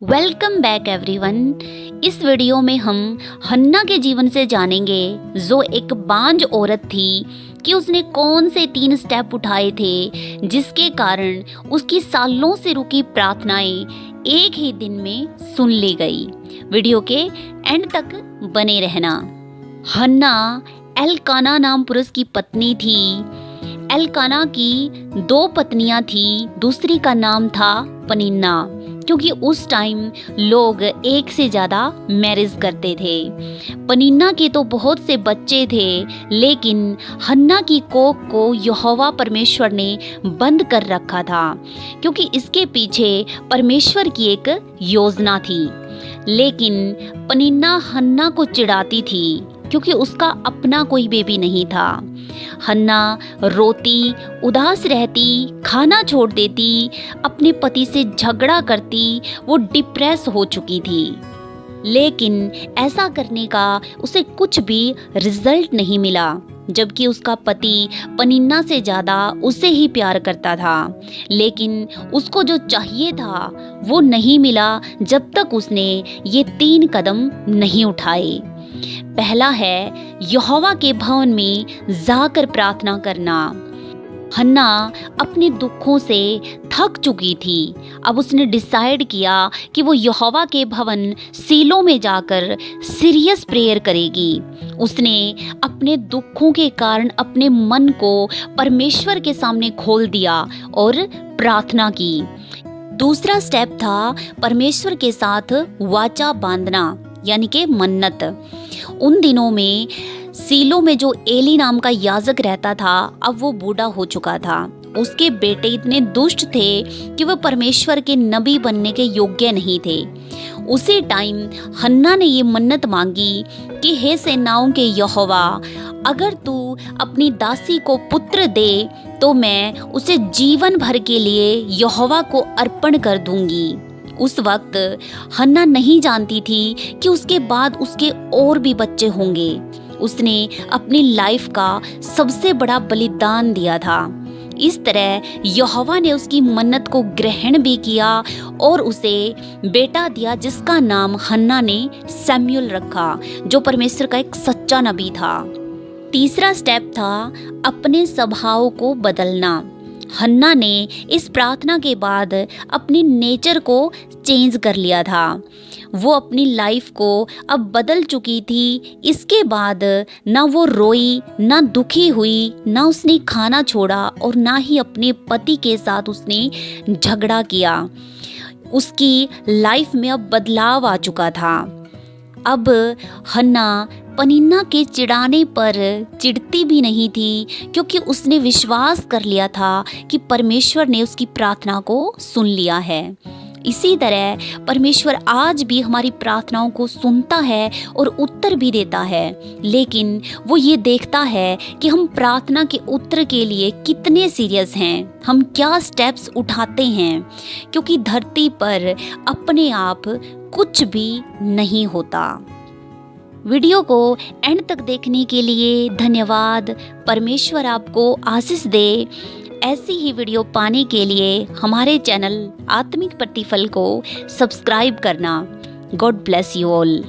Welcome back everyone. इस video में हम हन्ना के जीवन से जानेंगे, जो एक बांझ औरत थी, कि उसने कौन से 3 स्टेप उठाए थे जिसके कारण उसकी सालों से रुकी प्रार्थनाएं एक ही दिन में सुन ली गई। वीडियो के एंड तक बने रहना। हन्ना एलकाना नाम पुरुष की पत्नी थी। एलकाना की 2 पत्नियां थी, दूसरी का नाम था पनिन्ना, क्योंकि उस टाइम लोग एक से ज़्यादा मैरिज करते थे। पनिन्ना के तो बहुत से बच्चे थे, लेकिन हन्ना की कोख को यहोवा परमेश्वर ने बंद कर रखा था, क्योंकि इसके पीछे परमेश्वर की एक योजना थी। लेकिन पनिन्ना हन्ना को चिढ़ाती थी, क्योंकि उसका अपना कोई बेबी नहीं था। हन्ना रोती, उदास रहती, खाना छोड़ देती, अपने पति से झगड़ा करती, वो डिप्रेस हो चुकी थी। लेकिन ऐसा करने का उसे कुछ भी रिजल्ट नहीं मिला, जबकि उसका पति पनिन्ना से ज़्यादा उसे ही प्यार करता था। लेकिन उसको जो चाहिए था वो नहीं मिला जब तक उसने ये 3 कदम नहीं उठाए। पहला है यहोवा के भवन में जाकर प्रार्थना करना। हन्ना अपने दुखों से थक चुकी थी। अब उसने डिसाइड किया कि वो यहोवा के भवन सीलो में जाकर सीरियस प्रेयर करेगी। उसने अपने दुखों के कारण अपने मन को परमेश्वर के सामने खोल दिया और प्रार्थना की। दूसरा स्टेप था परमेश्वर के साथ वाचा बांधना, यानी कि मन्नत। उन दिनों में सीलो में जो एली नाम का याजक रहता था, अब वो बूढ़ा हो चुका था। उसके बेटे इतने दुष्ट थे कि वह परमेश्वर के नबी बनने के योग्य नहीं थे। उसी टाइम हन्ना ने ये मन्नत मांगी कि हे सेनाओं के यहोवा, अगर तू अपनी दासी को पुत्र दे तो मैं उसे जीवन भर के लिए यहोवा को अर्पण कर दूंगी। उस वक्त हन्ना नहीं जानती थी कि उसके बाद उसके और भी बच्चे होंगे। उसने अपनी लाइफ का सबसे बड़ा बलिदान दिया था। इस तरह यहोवा ने उसकी मन्नत को ग्रहण भी किया और उसे बेटा दिया, जिसका नाम हन्ना ने सैमुअल रखा, जो परमेश्वर का एक सच्चा नबी था। तीसरा स्टेप था अपने स्वभाव को बदलना। हन्ना ने इस प्रार्थना के बाद अपने नेचर को चेंज कर लिया था। वो अपनी लाइफ को अब बदल चुकी थी। इसके बाद ना वो रोई, ना दुखी हुई, ना उसने खाना छोड़ा और ना ही अपने पति के साथ उसने झगड़ा किया। उसकी लाइफ में अब बदलाव आ चुका था। अब हन्ना पनिन्ना के चिढ़ाने पर चिढ़ती भी नहीं थी, क्योंकि उसने विश्वास कर लिया था कि परमेश्वर ने उसकी प्रार्थना को सुन लिया है। इसी तरह परमेश्वर आज भी हमारी प्रार्थनाओं को सुनता है और उत्तर भी देता है, लेकिन वो ये देखता है कि हम प्रार्थना के उत्तर के लिए कितने सीरियस हैं, हम क्या स्टेप्स उठाते हैं, क्योंकि धरती पर अपने आप कुछ भी नहीं होता। वीडियो को एंड तक देखने के लिए धन्यवाद। परमेश्वर आपको आशीष दे। ऐसी ही वीडियो पाने के लिए हमारे चैनल आत्मिक प्रतिफल को सब्सक्राइब करना। God bless you all.